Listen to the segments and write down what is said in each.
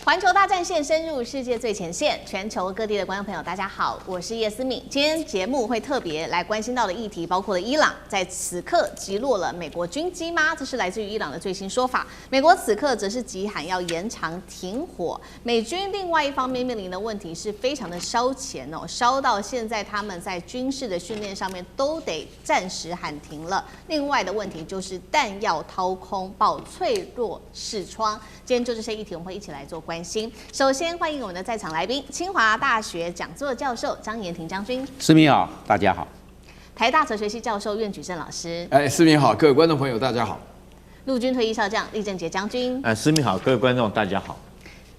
環球大戰線深入世界最前線，全球各地的觀眾朋友，大家好，我是葉思敏。今天節目會特別來關心到的議題，包括了伊朗在此刻擊落了美國軍機嗎？這是來自於伊朗的最新說法。美國此刻則是急喊要延長停火。美軍另外一方面面臨的問題是非常的燒錢哦，燒到現在他們在軍事的訓練上面都得暫時喊停了。另外的問題就是彈藥掏空，爆脆弱視窗。今天就這些議題，我們會一起來做關心。首先歡迎我們的在場來賓，清華大學講座教授張延廷将軍。思敏好，大家好。台大哲學系教授苑舉正老師。思敏好，各位觀眾朋友大家好。陸軍退役少將厲正傑將軍。思敏好，各位觀眾大家好。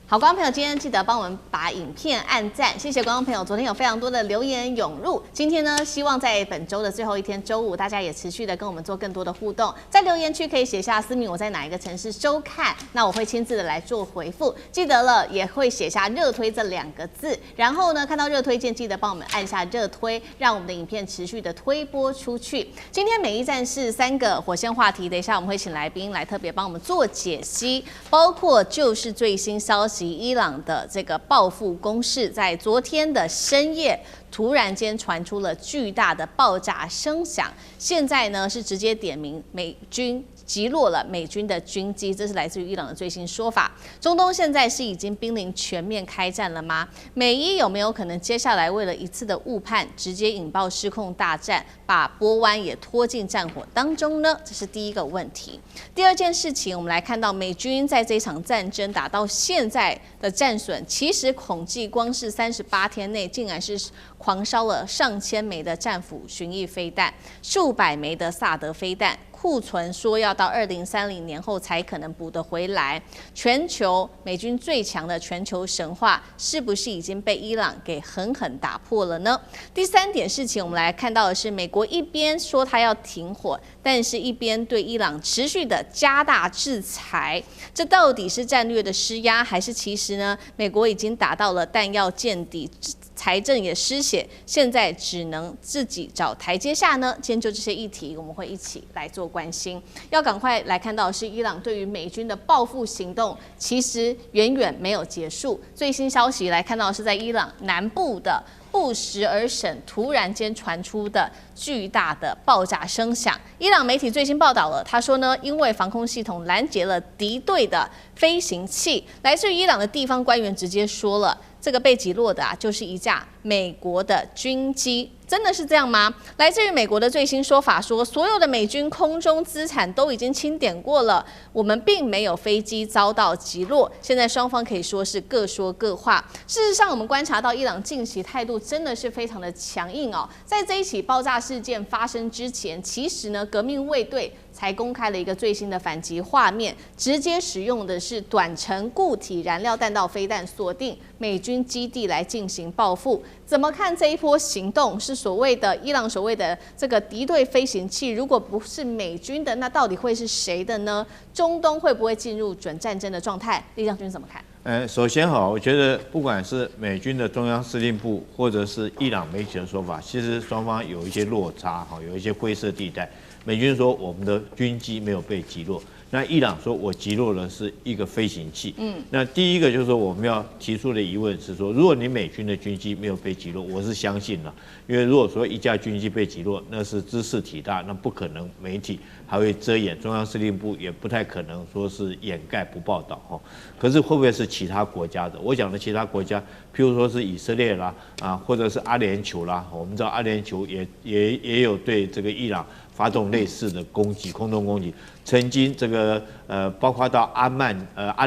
好，觀眾朋友，今天記得幫我們把影片按讚，謝謝觀眾朋友。昨天有非常多的留言湧入，今天呢，希望在本周的最後一天，周五，大家也持續的跟我們做更多的互動。在留言區可以寫下思敏我在哪一個城市收看，那我會親自的來做回復。記得了，也會寫下熱推這2個字，然後呢，看到熱推鍵，記得幫我們按下熱推，讓我們的影片持續的推播出去。今天每一站是3個火線話題，等一下我們會請來賓來特別幫我們做解析，包括就是最新消息，伊朗的這個報復攻勢，在昨天的深夜突然間傳出了巨大的爆炸聲響，現在呢是直接點名美軍擊落了美軍的軍機，這是來自於伊朗的最新說法。中東現在是已經瀕臨全面開戰了嗎？美伊有沒有可能接下來為了一次的誤判，直接引爆失控大戰，把波灣也拖進戰火當中呢？這是第一個問題。第二件事情，我們來看到美軍在這場戰爭打到現在的戰損，其實統計光是38天內，竟然是狂燒了上千枚的戰斧巡弋飛彈，數百枚的薩德飛彈。庫存說要到2030年後才可能補得回來。全球美軍最強的全球神話是不是已經被伊朗給狠狠打破了呢？第三點事情，我們來看到的是，美國一邊說他要停火，但是一邊對伊朗持續的加大制裁，這到底是戰略的施壓，還是其實呢，美國已經打到了彈藥見底，財政也失血，現在只能自己找台階下呢？今天就這些議題，我們會一起來做關心。要趕快來看到的是，伊朗對於美軍的報復行動其實遠遠沒有結束。最新消息來看到的是在伊朗南部的布什爾省突然間傳出的巨大的爆炸聲響。伊朗媒體最新報道了，他說呢，因為防空系統攔截了敵對的飛行器，來自於伊朗的地方官員直接說了，這個被擊落的就是一架美國的軍機。真的是這樣嗎？來自於美國的最新說法說，所有的美軍空中資產都已經清點過了，我們並沒有飛機遭到擊落。現在雙方可以說是各說各話。事實上，我們觀察到伊朗近期態度真的是非常的強硬哦。在這一起爆炸事件發生之前，其實呢，革命衛隊才公開了一個最新的反擊畫面，直接使用的是短程固體燃料彈道飛彈鎖定美軍基地來進行報復。怎麼看這一波行動？是所謂的伊朗所謂的這個敵對飛行器，如果不是美軍的，那到底會是誰的呢？中東會不會進入準戰爭的狀態？厲將軍怎麼看？首先我覺得不管是美軍的中央司令部，或者是伊朗媒體的說法，其實雙方有一些落差，有一些灰色地帶。美軍說我們的軍機沒有被擊落，那伊朗說我擊落的是一個飛行器。那第一個就是說我們要提出的疑問是說，如果你美軍的軍機沒有被擊落，我是相信了，因為如果說一架軍機被擊落，那是茲事體大，那不可能媒體還會遮掩，中央司令部也不太可能說是掩蓋不報道哈。可是會不會是其他國家的？我講的其他國家，譬如說是以色列啦，或者是阿聯酋啦，我們知道阿聯酋也有對這個伊朗發動類似的攻擊，空中攻擊。曾經這個包括到阿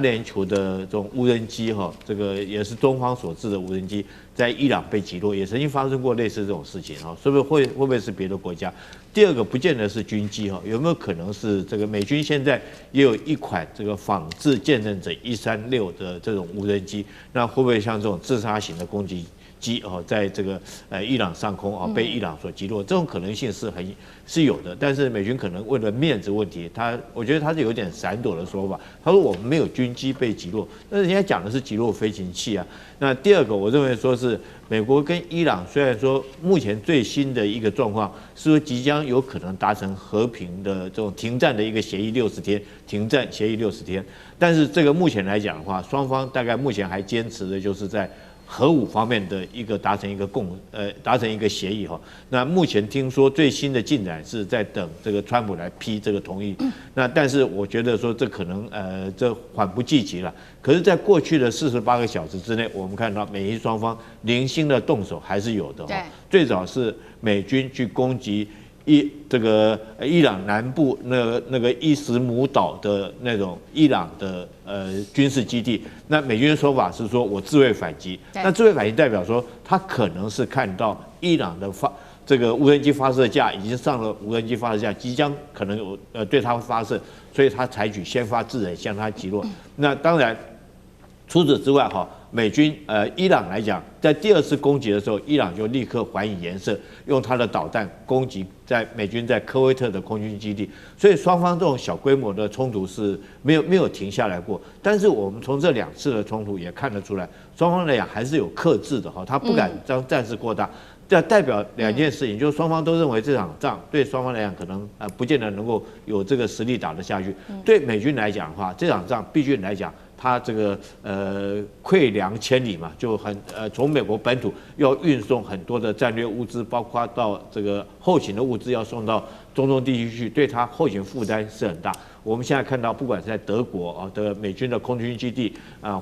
聯酋的這種無人機哈，這個也是中方所制的無人機，在伊朗被擊落，也曾經發生過類似這種事情哈，所以會不會是別的國家？第二個不見得是軍機哈，有沒有可能是這個美軍現在也有一款這個仿制見證者136的這種無人機？那會不會像這種自殺型的攻擊機在這個伊朗上空被伊朗所擊落，這種可能性是有的。但是美軍可能為了面子問題，我覺得他是有點閃躲的說法。他說我們沒有軍機被擊落，但是人家講的是擊落飛行器啊。那第二個，我認為說是美國跟伊朗雖然說目前最新的一個狀況是說即將有可能達成和平的這種停戰的一個協議60天，停戰協議60天，但是這個目前來講的話，雙方大概目前還堅持的就是在核武方面的一個達成一個協議哈。那目前聽說最新的進展是在等這個川普來批這個同意。那但是我覺得說這可能這緩不濟急了。可是，在過去的48個小時之內，我們看到美伊雙方零星的動手還是有的哈。最早是美軍去攻擊伊朗南部那個伊什姆島的那種伊朗的軍事基地，那美軍的說法是說我自衛反擊，那自衛反擊代表說他可能是看到伊朗的這個無人機發射架已經上了無人機發射架，即將可能有對他發射，所以他採取先發制人向他擊落。那當然除此之外哈。美軍伊朗來講，在第二次攻擊的時候，伊朗就立刻還以顏色，用他的導彈攻擊美軍在科威特的空軍基地，所以雙方這種小規模的衝突是沒有停下來過。但是我們從這2次的衝突也看得出來，雙方來講還是有克制的哈，他不敢將戰事擴大。這代表2件事情，就是雙方都認為這場仗對雙方來講可能不見得能夠有這個實力打得下去。對美軍來講的話，這場仗畢竟來講。它這個潰糧千里嘛，就從美國本土要運送很多的戰略物資，包括到這個後勤的物資要送到中東地區去，對它後勤負擔是很大。我們現在看到，不管是在德國的美軍的空軍基地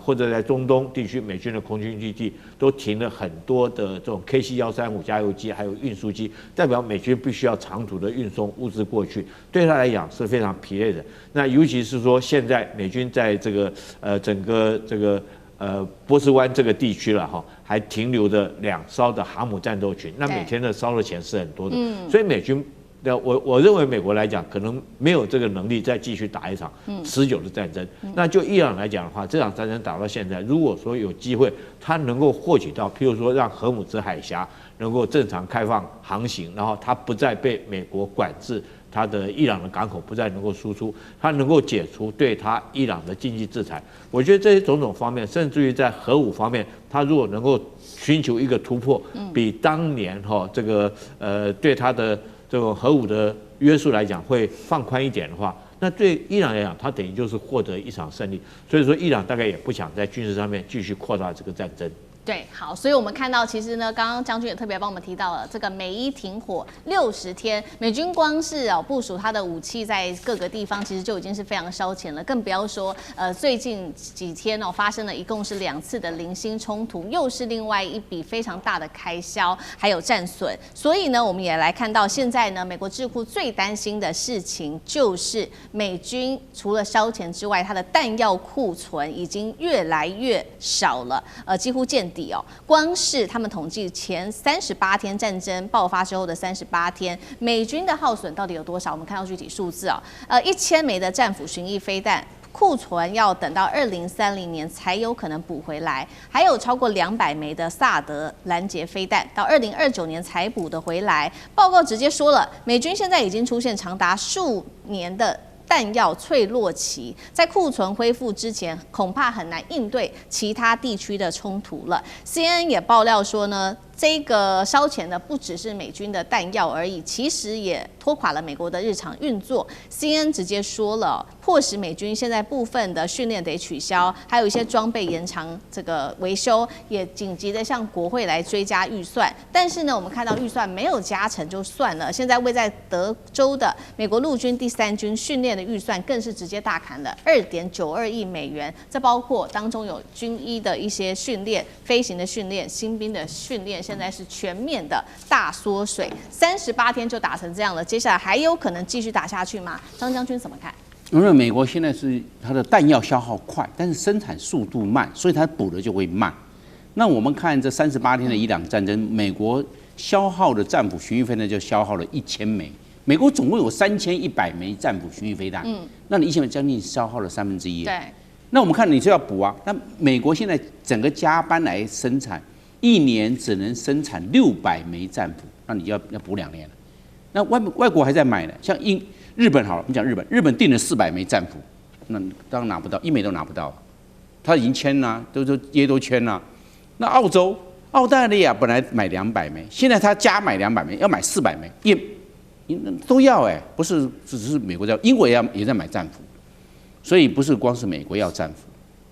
或者在中東地區美軍的空軍基地，都停了很多的這種 KC-135加油機，還有運輸機，代表美軍必須要長途的運送物資過去，對他來講是非常疲累的。那尤其是說，現在美軍在這個整個這個波斯灣這個地區了哈，還停留着2艘的航母戰鬥群，那每天的燒的錢是很多的，所以美軍。我認為美國來講，可能沒有這個能力再繼續打一場持久的戰爭。那就伊朗來講的話，這場戰爭打到現在，如果說有機會，他能夠獲取到，譬如說讓荷姆茲海峽能夠正常開放航行，然後他不再被美國管制，他的伊朗的港口不再能夠輸出，他能夠解除對他伊朗的經濟制裁。我覺得這些種種方面，甚至於在核武方面，他如果能夠尋求一個突破，比當年這個對他的這種核武的約束來講會放寬一點的話，那對伊朗來講，他等於就是獲得一場勝利。所以說，伊朗大概也不想在軍事上面繼續擴大這個戰爭。对，好，所以我們看到，其實呢，剛剛將軍也特別幫我們提到了這個美伊停火60天，美軍光是部署他的武器在各個地方，其實就已經是非常燒錢了，更不要說最近幾天發生了一共是2次的零星衝突，又是另外一筆非常大的開銷，還有戰損。所以呢，我們也來看到現在呢，美國智庫最擔心的事情就是美軍除了燒錢之外，它的彈藥庫存已經越來越少了，幾乎見底。光是他們統計前38天戰爭爆發之後的38天，美軍的耗損到底有多少？我們看到具體數字1000枚的戰斧巡弋飛彈庫存要等到2030年才有可能補回來，還有超過200枚的薩德攔截飛彈到2029年才補得回來。報告直接說了，美軍現在已經出現長達數年的彈藥脆弱期，在庫存恢復之前，恐怕很難應對其他地區的衝突了。CNN 也爆料說呢，這個燒錢的不只是美軍的彈藥而已，其實也拖垮了美國的日常運作。CNN 直接說了，迫使美軍現在部分的訓練得取消，還有一些裝備延長這個維修，也緊急的向國會來追加預算。但是呢，我們看到預算沒有加成就算了，現在位在德州的美國陸軍第3軍訓練的預算更是直接大砍了2.92億美元，這包括當中有軍醫的一些訓練、飛行的訓練、新兵的訓練。現在是全面的大縮水，38天就打成這樣了，接下來還有可能繼續打下去嗎？張將軍怎麼看？因為美國現在是它的彈藥消耗快，但是生產速度慢，所以它補的就會慢。那我們看這38天的伊朗戰爭，美國消耗的戰斧巡弋飛彈就消耗了1000枚，美國總共有3100枚戰斧巡弋飛彈，那你1000枚將近消耗了1/3。對，那我們看你就要補啊，那美國現在整個加班來生產。一年只能生產600枚戰斧，那你要補2年了。那外國還在買呢，像日本好了，我們講日本訂了400枚戰斧，那當然拿不到，1枚都拿不到，他已經簽了，都簽了。那澳大利亞本來買200枚，現在他加買200枚，要買400枚，都要不是只是美國在，英國也在買戰斧，所以不是光是美國要戰斧，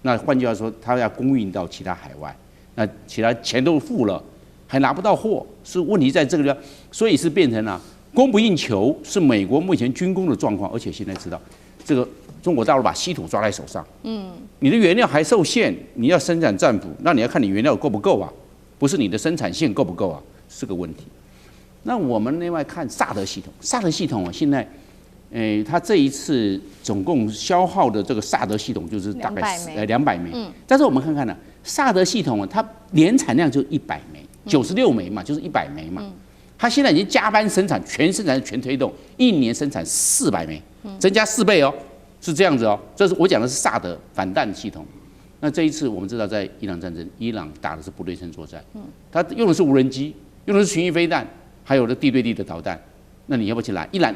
那換句話說，他要供應到其他海外，那其他錢都付了，還拿不到貨，是問題在這個地方，所以是變成了供不应求，是美國目前軍工的狀況，而且現在知道這個中國大陸把稀土抓在手上，你的原料還受限，你要生產戰斧，那你要看你原料夠不夠啊，不是你的生產線夠不夠啊，是個問題。那我們另外看薩德系統，現在，它這一次總共消耗的這個薩德系統就是大概200枚，但是我們看看呢，薩德系統它年產量就100枚，96枚嘛，就是100枚嘛，它現在已經加班生產，全生產全推动，一年生產400枚，增加4倍哦，是這樣子哦，這是我講的是薩德反彈系統。那這一次我們知道，在伊朗戰爭，伊朗打的是不對稱作戰，它用的是無人機，用的是巡弋飛彈。還有地對地的導彈，那你要不要去攔？一攔，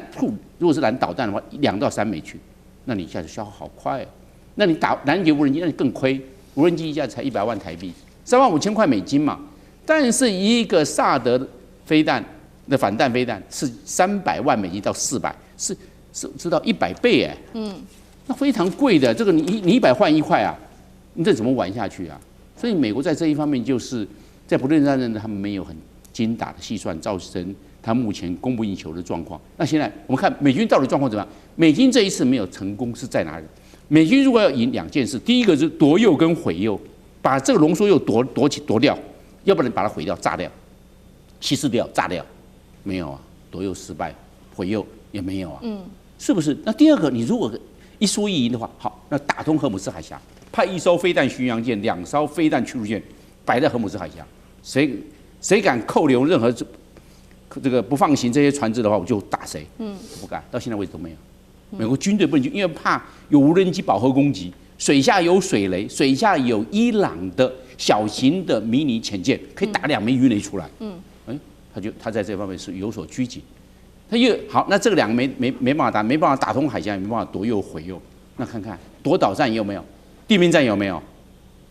如果是攔導彈的話，2到3枚去，那你一下子消耗好快哦。那你攔截無人機，那你更虧。無人機一下才100萬台幣，35000塊美金嘛。但是一個薩德飛彈的反彈飛彈是300萬美金到400，是到100倍那非常貴的。这個你100換1塊啊，你這怎麼玩下去啊？所以美國在這一方面就是在不對稱戰爭，他們沒有很精打的細算，造成他目前供不應求的狀況。那現在我們看美軍到底狀況怎麼樣？美軍這一次沒有成功是在哪裡？美軍如果要贏2件事，第一個是奪鈾跟毀鈾，把這個濃縮鈾奪掉，要不然把它毀掉、炸掉、稀釋掉、炸掉，沒有啊，奪鈾失敗，毀鈾也沒有啊，是不是？那第二個，你如果一輸一贏的話，好，那打通荷姆斯海峽，派1艘飛彈巡洋艦、2艘飛彈驅逐艦擺在荷姆斯海峽，誰敢扣留任何這個不放行這些船只的話，我就打誰。不敢，到現在為止都沒有。美國軍隊不能去，因為怕有無人機飽和攻擊，水下有水雷，水下有伊朗的小型的迷你潛艦，可以打2枚魚雷出來。他在這方面是有所拘謹。他好，那這個2枚沒辦法打通海峽，也沒辦法奪鈾毀鈾。那看看奪島戰有沒有，地面戰有沒有，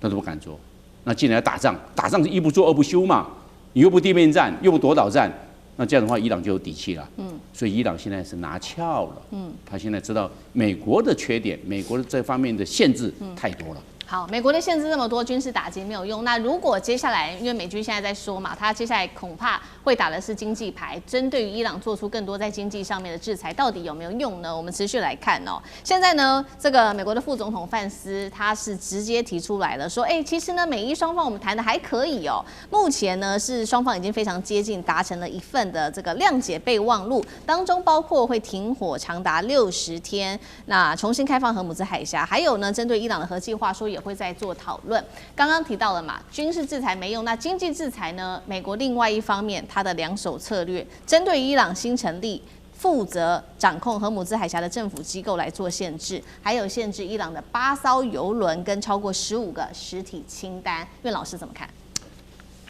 那都不敢做。那既然要打仗是一不做二不休嘛。你又不地面戰，又不夺島戰，那這樣的話，伊朗就有底氣了。所以伊朗現在是拿翹了。他現在知道美國的缺點，美國的這方面的限制太多了。好，美國的限制那麼多，軍事打擊沒有用。那如果接下來，因為美軍現在在說嘛，他接下來恐怕會打的是經濟牌，針對於伊朗做出更多在經濟上面的制裁，到底有沒有用呢？我們持續來看哦。現在呢，這個美國的副總統范斯他是直接提出來了，說，其實呢，美伊雙方我們談的還可以哦。目前呢，是雙方已經非常接近，達成了一份的這個諒解備忘錄，當中包括會停火長達60天，那重新開放荷姆茲海峽，還有呢，針對伊朗的核計劃說也會再做討論。剛剛提到了嘛，軍事制裁沒用，那經濟制裁呢？美國另外一方面，它的2手策略，針對伊朗新成立負責掌控荷姆茲海峽的政府機構來做限制，還有限制伊朗的8艘油輪跟超過15個實體清單。苑老師怎麼看？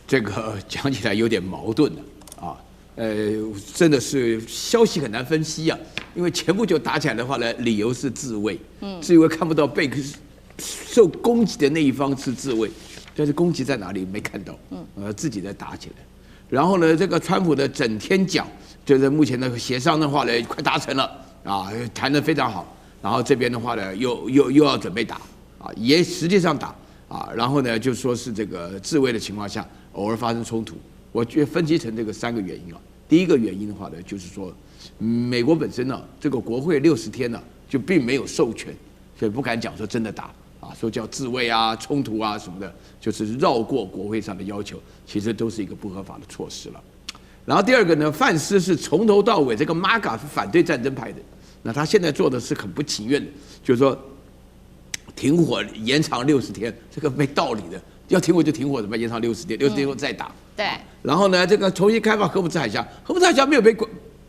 這個講起來有點矛盾啊，真的是消息很難分析啊，因為前不久打起來的話呢，理由是自衛，是因為看不到被受攻擊的那一方是自衛，但是攻擊在哪裡沒看到，自己在打起來。然後呢，這個川普的整天講，就是目前的協商的話呢，快達成了啊，談得非常好。然後這邊的話呢，又要準備打啊，也實際上打啊。然後呢，就說是這個自衛的情況下，偶爾發生衝突。我覺得分析成這個3個原因啊。第一個原因的話呢，就是說美國本身呢，這個國會60天呢，就並沒有授權，所以不敢講說真的打。說叫自衛啊、衝突啊什麼的，就是繞過國會上的要求，其實都是一個不合法的措施了。然後第二個呢，范斯是從頭到尾這個 MAGA 是反對戰爭派的，那他現在做的是很不情願的，就是說停火延長60天，這個沒道理的，要停火就停火，怎麼延長60天？60天後再打。對。然後呢，這個重新開放荷姆茲海峽，荷姆茲海峽沒有被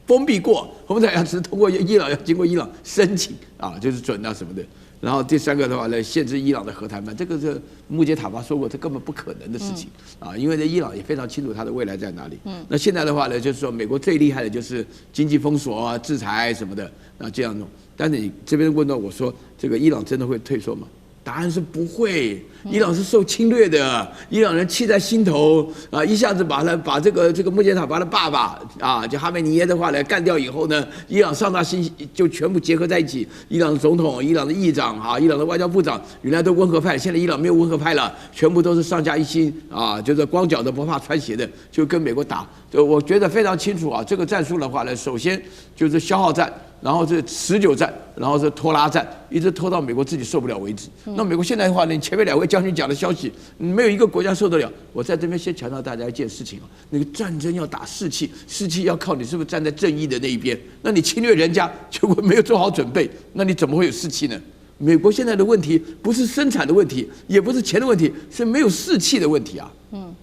封閉過，荷姆茲海峽只是通過伊朗要經過伊朗申請啊，就是准啊什麼的。然後第3個的話呢，限制伊朗的核談判，這個是穆杰塔巴說過，這根本不可能的事情啊，因为呢，伊朗也非常清楚它的未來在哪裡。那現在的話呢，就是說美國最厲害的就是經濟封鎖啊、制裁什麼的啊這樣弄。但是你這邊問到我說，這個伊朗真的會退縮嗎？答案是不會，伊朗是受侵略的，伊朗人氣在心頭啊，一下子把這個穆杰塔巴的爸爸啊，就哈梅尼耶的話呢幹掉以後呢，伊朗上下心就全部結合在一起，伊朗的總統、伊朗的議長啊、伊朗的外交部長原來都溫和派，現在伊朗沒有溫和派了，全部都是上下一心啊，就是光腳的不怕穿鞋的，就跟美國打。我覺得非常清楚啊，這個戰術的話呢，首先就是消耗戰。然後是持久戰，然後是拖拉戰，一直拖到美國自己受不了為止。那美國現在的話呢，你前面2位將軍講的消息，沒有一個國家受得了。我在這邊先強調大家一件事情啊，那個戰爭要打士氣，士氣要靠你是不是站在正義的那一邊。那你侵略人家，結果沒有做好準備，那你怎麼會有士氣呢？美國現在的問題不是生產的問題，也不是錢的問題，是沒有士氣的問題啊。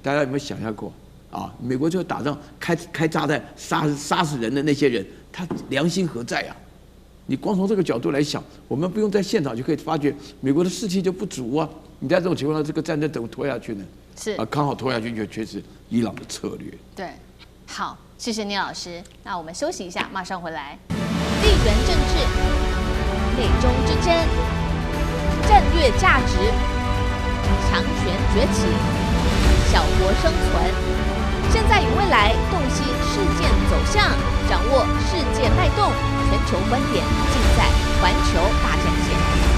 大家有沒有想象過啊？美國就打仗開炸彈殺死人的那些人，他良心何在啊？你光從這個角度來想，我們不用在現場就可以發覺美國的士氣就不足啊。你在這種情況下，這個戰爭怎麼拖下去呢？是啊，剛好拖下去就確實伊朗的策略。對，好，謝謝聶老師。那我們休息一下，馬上回來。地緣政治、美中之爭、戰略價值、強權崛起、小國生存。現在與未來，洞悉事件走向，掌握世界脈動，全球觀點，盡在環球大戰線。